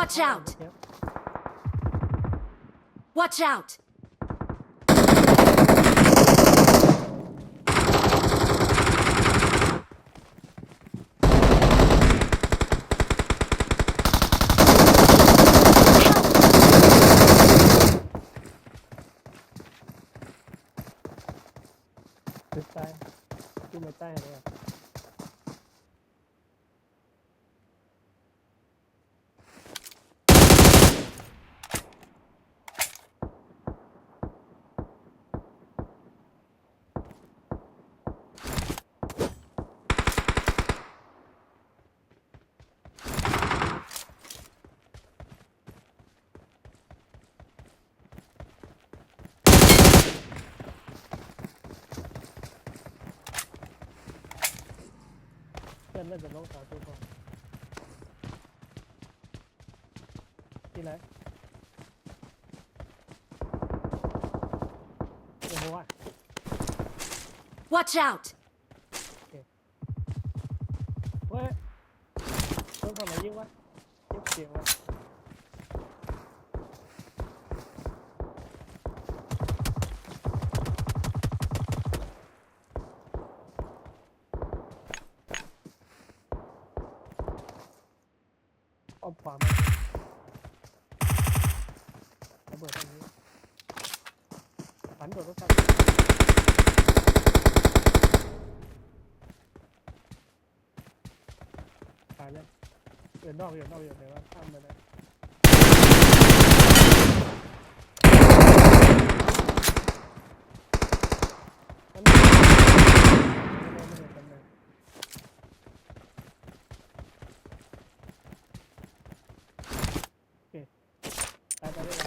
Watch out! Watch out! ตึกใต้ขึ้นมาใต้เลย เพื่อนน่าจะน้องสาวตัวก่อนที่ไหนโอ้โหว่ะ Watch out! เว้ยต้องทำอะไรยิงวะเก็บเสียงวะอ้อมขวามาระเบิดตรงนี้ฝันโดดรถไฟตายแล้วเดินนอกเดินนอกเดินไหนวะข้ามไปเลยมันไม่เห็นกันเลยโอเคตายไปเลย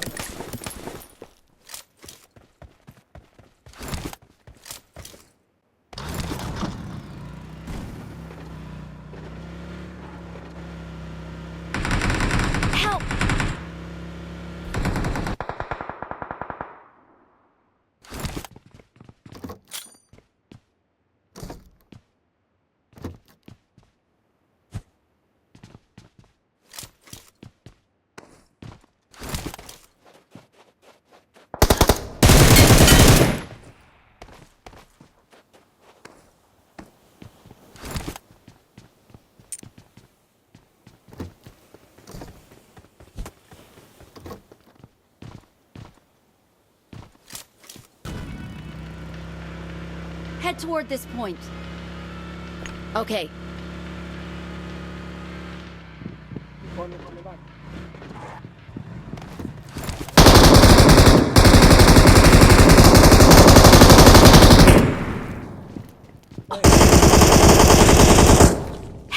Help! Head toward this point. Okay. มีคนในบ้าน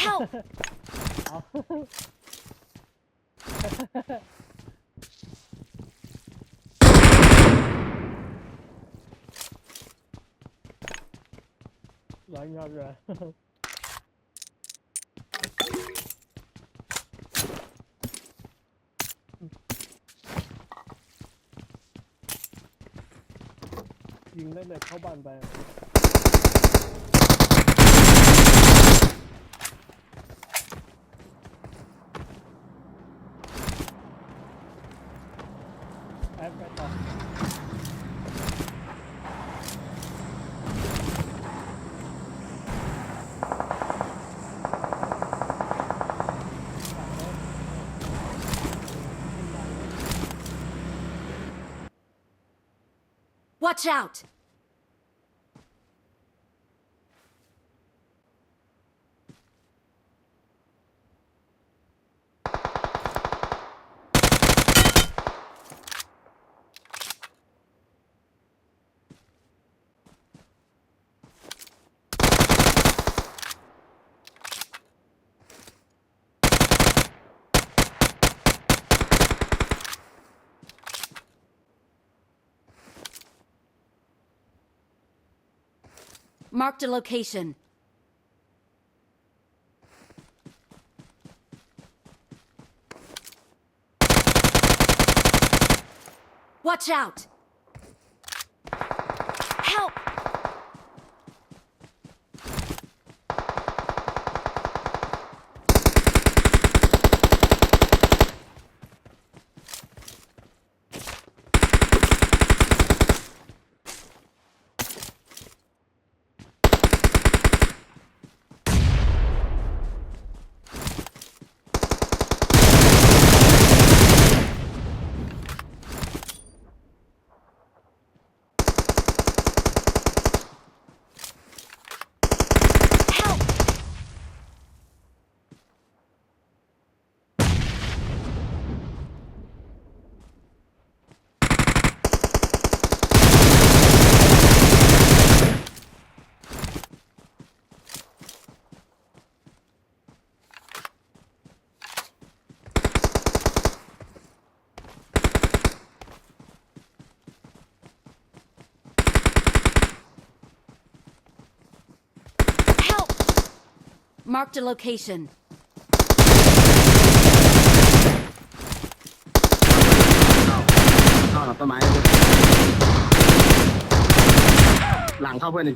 Help! เอาหลายงานเลยยิงได้เลยเข้าบ้านไปไปต่อWatch out! Marked a location. Watch out! Help! Marked a location. เข้าหลังต้นไม้หลังเข้าเพื่อนอีก